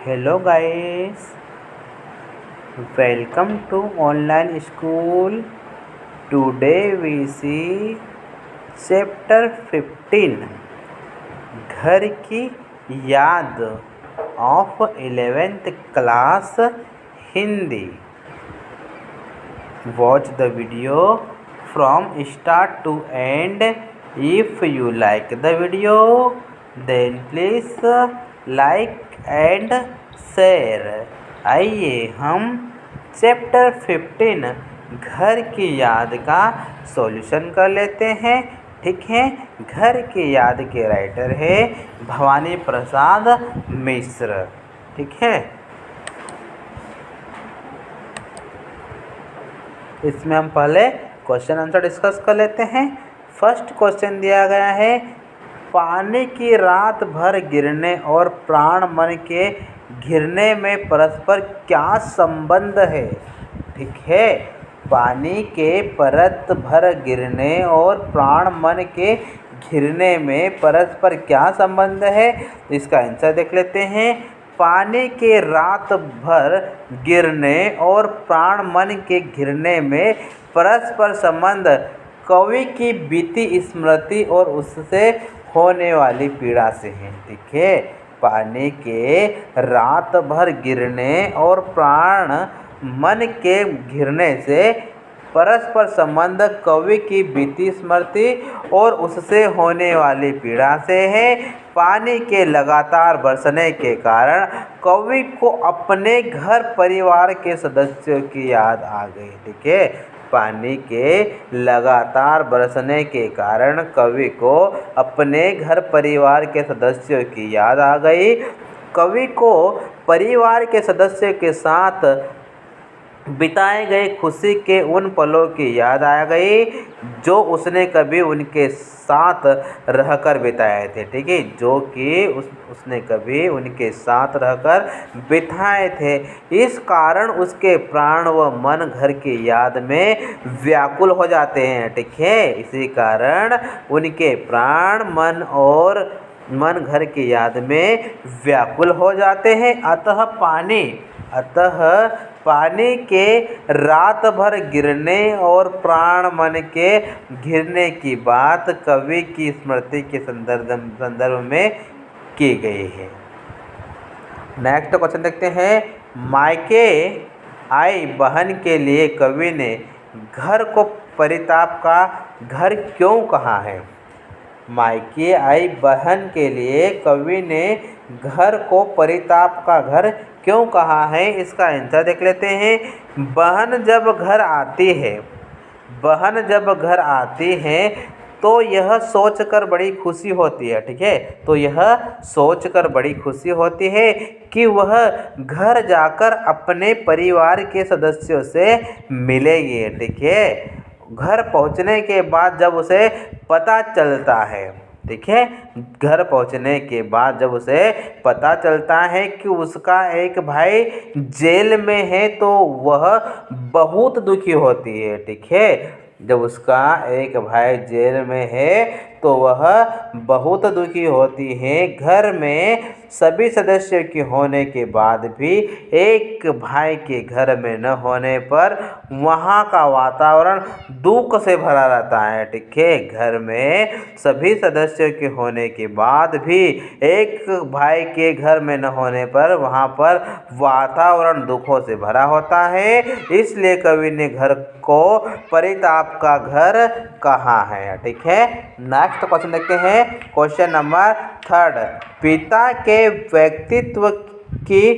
Hello guys, welcome to online school. Today we see chapter 15 घर की याद of 11th class Hindi. Watch the video from start to end. If you like the video, then please like and share. आइए हम chapter 15 घर की याद का solution कर लेते हैं। ठीक है, घर की याद के राइटर है भवानी प्रसाद मिश्र। ठीक है, इसमें हम पहले क्वेश्चन आंसर डिस्कस कर लेते हैं। फर्स्ट क्वेश्चन दिया गया है, पानी की रात भर गिरने और प्राण मन के घिरने में परस्पर क्या संबंध है। ठीक है, पानी के परत भर गिरने और प्राण मन के घिरने में परस्पर क्या संबंध है, इसका आंसर देख लेते हैं। पानी के रात भर गिरने और प्राण मन के घिरने में परस्पर संबंध कवि की बीती स्मृति और उससे होने वाली पीड़ा से है। ठीक है, पानी के रात भर गिरने और प्राण मन के घिरने से परस्पर संबंध कवि की बीती स्मृति और उससे होने वाली पीड़ा से है। पानी के लगातार बरसने के कारण कवि को अपने घर परिवार के सदस्यों की याद आ गई। ठीक है, पानी के लगातार बरसने के कारण कवि को अपने घर परिवार के सदस्यों की याद आ गई। कवि को परिवार के सदस्यों के साथ बिताए गए खुशी के उन पलों की याद आ गई जो उसने कभी उनके साथ रहकर बिताए थे। ठीक है, जो कि उसने कभी उनके साथ रहकर बिताए थे। इस कारण उसके प्राण व मन घर की याद में व्याकुल हो जाते हैं। ठीक है, इसी कारण उनके प्राण मन घर की याद में व्याकुल हो जाते हैं। अतः पानी के रात भर गिरने और प्राण मन के घिरने की बात कवि की स्मृति के संदर्भ में की गई है। नेक्स्ट क्वेश्चन देखते हैं, मायके आई बहन के लिए कवि ने घर को परिताप का घर क्यों कहा है। मायके आई बहन के लिए कवि ने घर को परिताप का घर क्यों कहा है, इसका आंसर देख लेते हैं। बहन जब घर आती है तो यह सोचकर बड़ी खुशी होती है। ठीक है, तो यह सोचकर बड़ी खुशी होती है कि वह घर जाकर अपने परिवार के सदस्यों से मिलेगी। ठीक है, घर पहुंचने के बाद जब उसे पता चलता है, ठीक है, घर पहुंचने के बाद जब उसे पता चलता है कि उसका एक भाई जेल में है तो वह बहुत दुखी होती है। ठीक है, जब उसका एक भाई जेल में है तो वह बहुत दुखी होती है। घर में सभी सदस्यों के होने के बाद भी एक भाई के घर में न होने पर वहाँ का वातावरण दुख से भरा रहता है। ठीक है, घर में सभी सदस्यों के होने के बाद भी एक भाई के घर में न होने पर वहाँ पर वातावरण दुखों से भरा होता है, इसलिए कवि ने घर को परिताप का घर कहा है। ठीक है, नेक्स्ट क्वेश्चन देखते हैं, क्वेश्चन नंबर 3, पिता के व्यक्तित्व की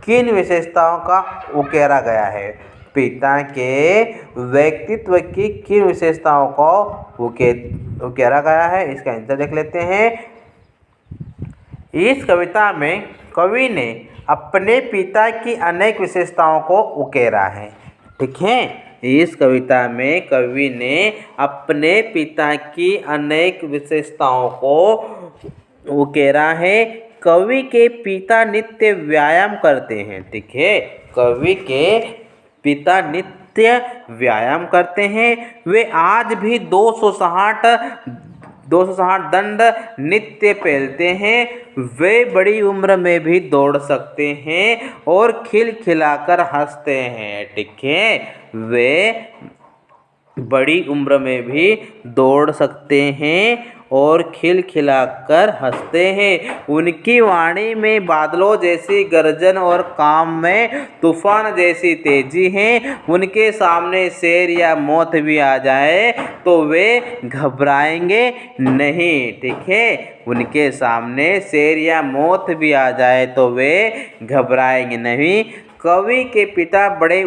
किन विशेषताओं का उकेरा गया है। पिता के व्यक्तित्व की किन विशेषताओं को उकेरा गया है, इसका आंसर देख लेते हैं। इस कविता में कवि ने अपने पिता की अनेक विशेषताओं को उकेरा है। ठीक है, इस कविता में कवि ने अपने पिता की अनेक विशेषताओं को उकेरा है। कवि के पिता नित्य व्यायाम करते हैं। ठीक है, कवि के पिता नित्य व्यायाम करते हैं। वे आज भी 260 260 दंड नित्य पहनते हैं, वे बड़ी उम्र में भी दौड़ सकते हैं और खिलखिलाकर हंसते हैं। ठीक है, वे बड़ी उम्र में भी दौड़ सकते हैं और खिलखिलाकर हंसते हैं। उनकी वाणी में बादलों जैसी गर्जन और काम में तूफान जैसी तेजी है। उनके सामने शेर या मौत भी आ जाए तो वे घबराएंगे नहीं। ठीक है, उनके सामने शेर या मौत भी आ जाए तो वे घबराएंगे नहीं। कवि के पिता बड़े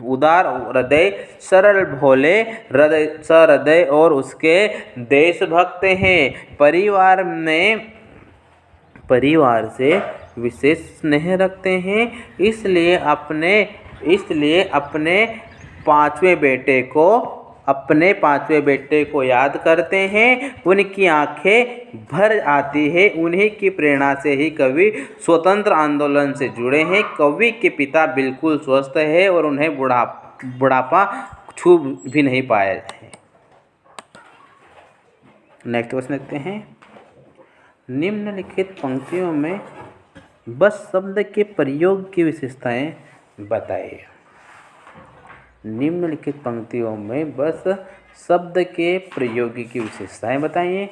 उदार हृदय, सरल भोले सहृदय और उसके देशभक्त हैं। परिवार से विशेष स्नेह रखते हैं, इसलिए अपने पांचवें बेटे को याद करते हैं। उनकी आंखें भर आती है। उन्हीं की प्रेरणा से ही कवि स्वतंत्र आंदोलन से जुड़े हैं। कवि के पिता बिल्कुल स्वस्थ है और उन्हें बुढ़ापा छू भी नहीं पाया है। नेक्स्ट क्वेश्चन देखते हैं। निम्नलिखित पंक्तियों में बस शब्द के प्रयोग की विशेषताएं बताइए। निम्नलिखित पंक्तियों में बस शब्द के प्रयोग की विशेषताएं बताइए।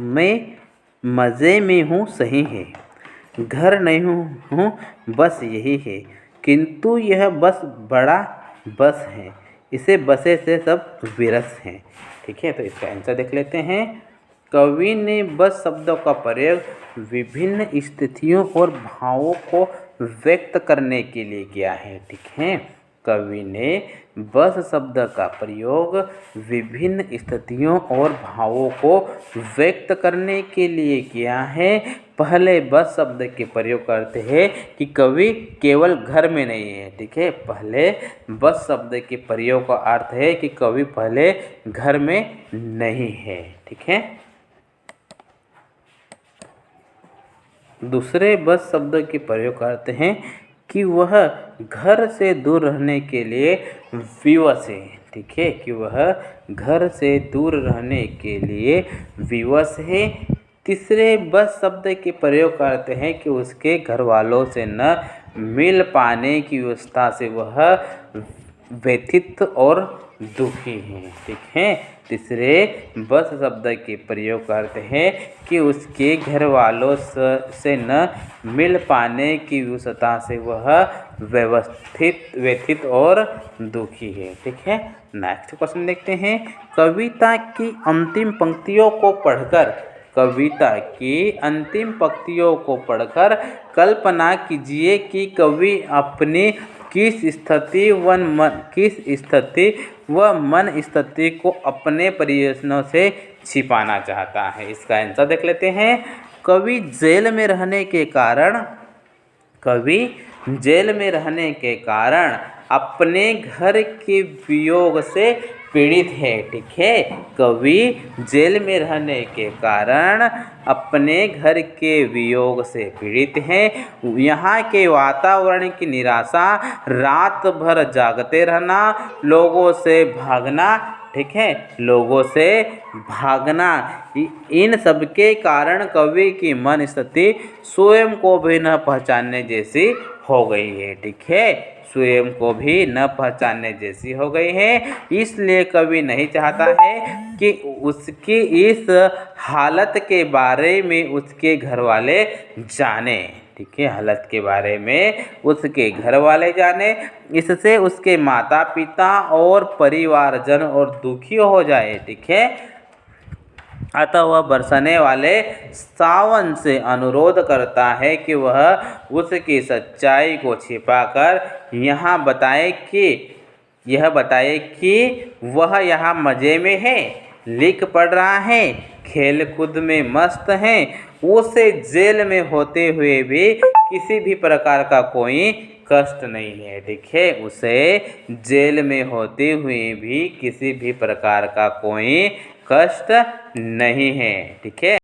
मैं मज़े में हूँ सही है, घर नहीं हूँ बस यही है, किंतु यह बस बड़ा बस है, इसे बसे से सब विरस हैं। ठीक है, तो इसका आंसर देख लेते हैं। कवि ने बस शब्दों का प्रयोग विभिन्न स्थितियों और भावों को व्यक्त करने के लिए किया है। ठीक है, कवि ने बस शब्द का प्रयोग विभिन्न स्थितियों और भावों को व्यक्त करने के लिए किया है। पहले बस शब्द के प्रयोग करते हैं कि कवि केवल घर में नहीं है। ठीक है, पहले बस शब्द के प्रयोग का अर्थ है कि कवि पहले घर में नहीं है। ठीक है, दूसरे बस शब्द के प्रयोग करते हैं कि वह घर से दूर रहने के लिए विवश है। ठीक है, कि वह घर से दूर रहने के लिए विवश है। तीसरे बस शब्द के प्रयोग करते हैं कि उसके घर वालों से न मिल पाने की व्यवस्था से वह व्यथित और दुखी है। ठीक है, तीसरे बस शब्द के प्रयोग करते हैं कि उसके घर वालों से न मिल पाने की व्यवस्था से वह व्यथित और दुखी है। ठीक है, नेक्स्ट क्वेश्चन देखते हैं। कविता की अंतिम पंक्तियों को पढ़कर कल्पना कीजिए कि कवि अपनी किस स्थिति व मन स्थिति को अपने परिजनों से छिपाना चाहता है। इसका आंसर देख लेते हैं। कवि जेल में रहने के कारण अपने घर के वियोग से पीड़ित है। ठीक है, कवि जेल में रहने के कारण अपने घर के वियोग से पीड़ित हैं। यहाँ के वातावरण की निराशा, रात भर जागते रहना, लोगों से भागना, ठीक है, लोगों से भागना, इन सब के कारण कवि की मन स्थिति स्वयं को भी न पहचानने जैसी हो गई है। ठीक है, स्वयं को भी न पहचानने जैसी हो गई है। इसलिए कवि नहीं चाहता है कि उसकी इस हालत के बारे में उसके घर वाले जाने। ठीक है, हालत के बारे में उसके घर वाले जाने, इससे उसके माता पिता और परिवारजन और दुखी हो जाए। ठीक है, अतः वह बरसने वाले सावन से अनुरोध करता है कि वह उसकी सच्चाई को छिपाकर यह बताए कि वह यहाँ मज़े में है, लिख पढ़ रहा है, खेल कूद में मस्त है। उसे जेल में होते हुए भी किसी भी प्रकार का कोई कष्ट नहीं है। ठीक है, उसे जेल में होते हुए भी किसी भी प्रकार का कोई कष्ट नहीं है। ठीक है।